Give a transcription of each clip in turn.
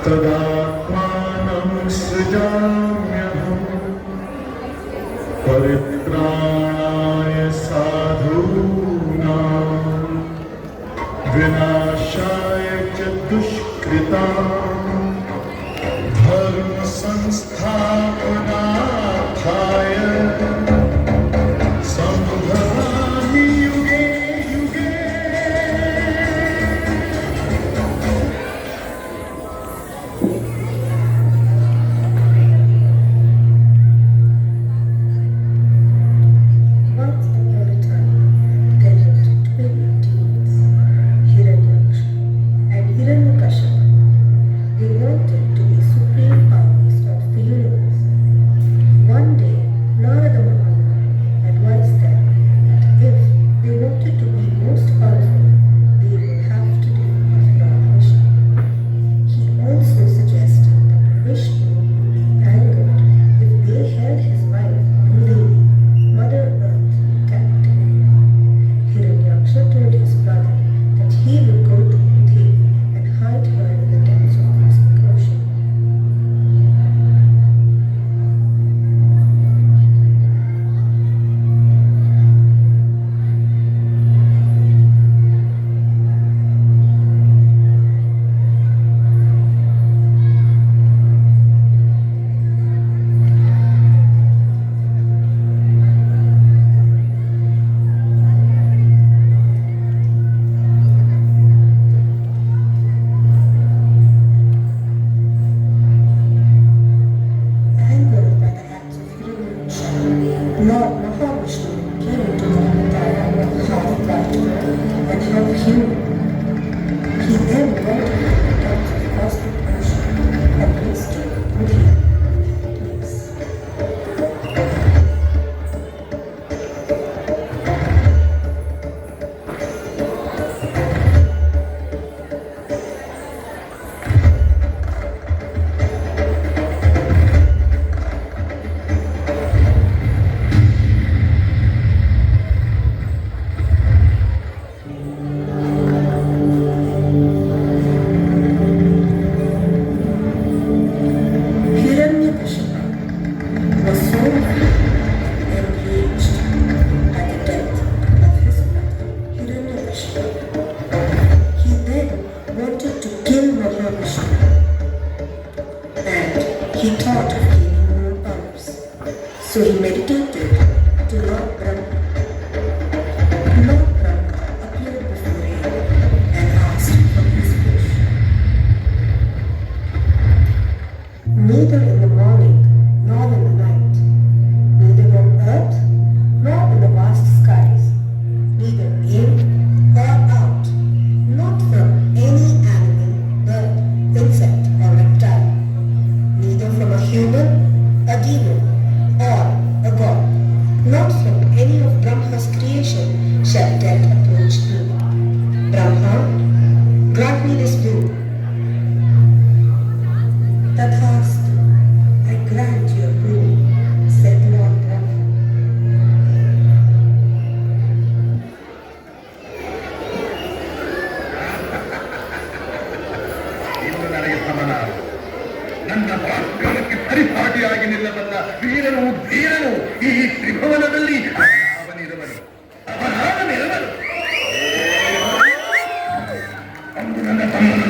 तदात्मानं सृजाम्यहम् परित्राणाय साधूनां विनाशाय च दुष्कृताम् धर्म संस्थापनार्थाय संभवामि युगे युगे। Once upon a time, there lived twin demons, Hiranyaksha and Hiranyakashipu. They wanted to be supreme powers of the universe. One day, Narada Muni advised them that if they wanted to be most powerful, they would have to deal with Lord Vishnu. He also suggested that Vishnu would be angered if they held his wife, Bhudevi, Mother Earth, captive. Hiranyaksha told his brother that he would go to Bhudevi and hide her in the depths of cosmic ocean. Angered by the acts of Hiranyaksha, Lord Mahavishnu came into the Avatar of half god and half human. He then brought him to the depths of cosmic ocean and placed him with him in that place. Hiranyakashipu was so enraged at the death of his brother Hiranyakashipu. He then wanted to kill Mahavishnu and he thought of gaining more powers. So he meditated to Lord Brahma. Lord Brahma appeared before him and asked for his wish. Neither in the morning nor in the night, neither on earth nor in the vast skies, neither in or out, not from any animal, bird, insect or reptile, neither from a human, a demon, or a god, not from any of Brahma's creation shall death approach me. Brahma, grant me this boon. Tathastu, I grant your boon, said Lord Brahma. ಇನ್ನು ನನಗೆ ಸಮನ ನನ್ನ ಪರಾಕ್ರಮಕ್ಕೆ ಪರಿಪಾಟಿಯಾಗಿ ನಿಲ್ಲಬಲ್ಲ ವೀರನು ಧೀರನು ಈ ತ್ರಿಭುವನದಲ್ಲಿ ಅವನಿರುವನು ಅವನಿರುವನು ಅಂದು ನನ್ನ ತಮ್ಮನ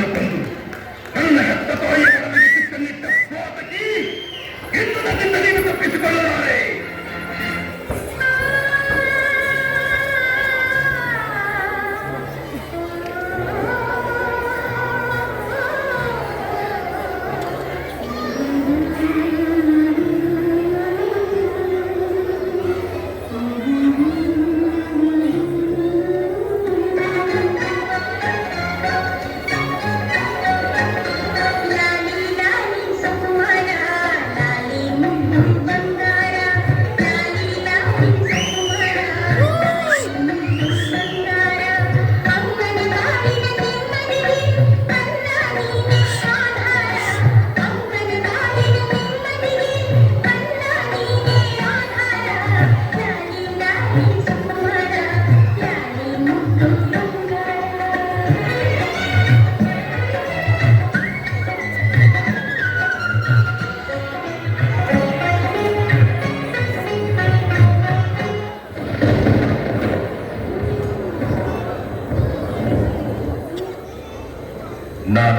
ನಾನ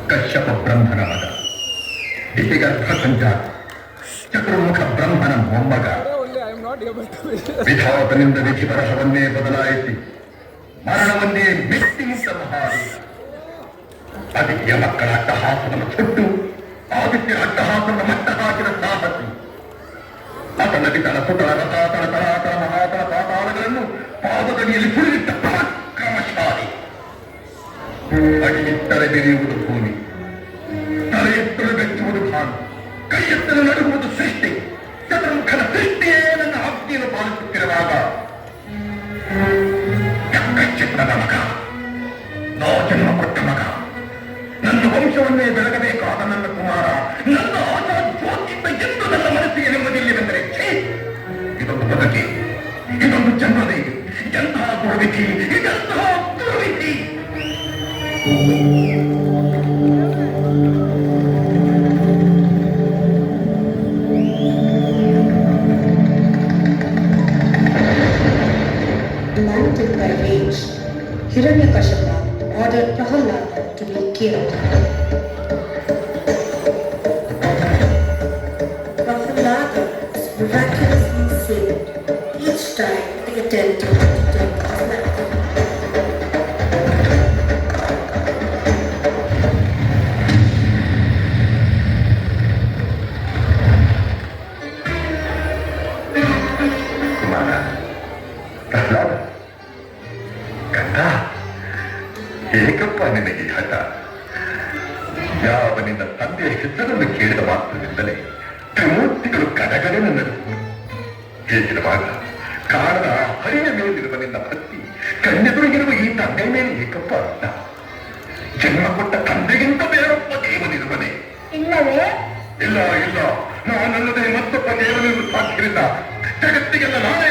ಕಶ್ಯಪ ಬ್ರಹ್ಮನ ಮಗ, ದಿತಿಗರ್ಭ ಸಂಜಾತ, ಚತುರ್ಮುಖ ಬ್ರಹ್ಮನ ಮೊಮ್ಮಗ. ವಿಧಾತನಿಂದ ವಿಧಿ ಬರಹವನ್ನೇ ಬದಲಾಯಿಸಿ ಮರಣವನ್ನೇ ಮೆಟ್ಟಿ ನಿಂತ ಮಹಾವೀರ. ಅದಿತಿಯ ಮಕ್ಕಳ ಅಟ್ಟಹಾಸವನ್ನು ಸುಟ್ಟು ಆದಿತ್ಯನ ಅಟ್ಟಹಾಸವನ್ನು ಮಟ್ಟ ಹಾಕಿದ ಸಾಹಸಿ. ಅತನದಿ ತನ ಸುತಳ ರಸಾತಳ ತರಾತಳ ಮಹಾತಳ ಪಾತಾಳಗಳನ್ನು ಪಾದದಡಿಯಲ್ಲಿ ಸುಳಿದಿಟ್ಟ ಪರಾಕ್ರಮಶಾಲಿ. ಅಡಿಯಿಟ್ಟರೆ ಬೆರೆಯುವುದು ಭೂಮಿ, ತಲೆ ಎತ್ತಲು ಬೆಚ್ಚುವುದು ಭಾನು, ಕೈ ಎತ್ತಲು ನಡುಗುವುದು ಸೃಷ್ಟಿ. ಚತುರ್ಮುಖನ ಸೃಷ್ಟಿಯೇ ನನ್ನ ಆಜ್ಞೆಯನ್ನು ಪಾಲಿಸುತ್ತಿರುವಾಗ ಚಿತ್ರದ ಮಗ, ನೋ ಜನ್ಮ ಕೊಟ್ಟ ಮಗ, ನನ್ನ ವಂಶವನ್ನೇ ಬೆಳಗಬೇಕಾದ ನನ್ನ ಕುಮಾರ, ನನ್ನ ಆಶಾ ಜ್ಯೋತಿಯಿಂದ ಎಂದು ನನ್ನ ಮನಸ್ಸಿಗೆ ನೆಮ್ಮದಿಯಿಲ್ಲವೆಂದರೆ ಇದೊಂದು ಬದುಕಿ, ಇದೊಂದು ಜನ್ಮದೆ, ಎಂತಹ ದುರ್ವಿಧಿ, ಇದೆಂತಹ ದುರ್ವಿಧಿ. Blinded by rage, Hiranyakashipu ordered Prahalada to be killed. Prahalada was miraculously saved each time he attempted to take his life. Pralhad, ಕಂದ, ಏಕಪ್ಪ ನಿನಗೆ ಹಠ? ಯಾವ ನಿನ್ನ ತಂದೆಯ ಹೆಸರನ್ನು ಕೇಳಿದ ಮಾತ್ರದಿಂದಲೇ ತ್ರಿಮೂರ್ತಿಗಳು ಕಡಗಡೆಯನ್ನು ನಡೆಸಿದರು. ಹೇಗಿರುವಾಗ ಕಾರಣದ ಹರಿಯ ಮೇಲಿರುವ ನಿನ್ನ ಭಕ್ತಿ ಕಣ್ಣೆದುರಿಗಿರುವ ಈ ತಂದೆ ಮೇಲೆ ಏಕಪ್ಪ ಅಲ್ಲ. ಜನ್ಮ ಕೊಟ್ಟ ತಂದೆಗಿಂತ ಬೇರೊಬ್ಬ ದೇವನಿರುವನೇ? ಇಲ್ಲವೇ? ಇಲ್ಲ ಇಲ್ಲ, ನಾನಲ್ಲದೆ ಮತ್ತೊಬ್ಬ ದೇವನಿರುವ ಸಾಧ್ಯವಿಲ್ಲ. ಜಗತ್ತಿಗೆಲ್ಲ ನಾನೇ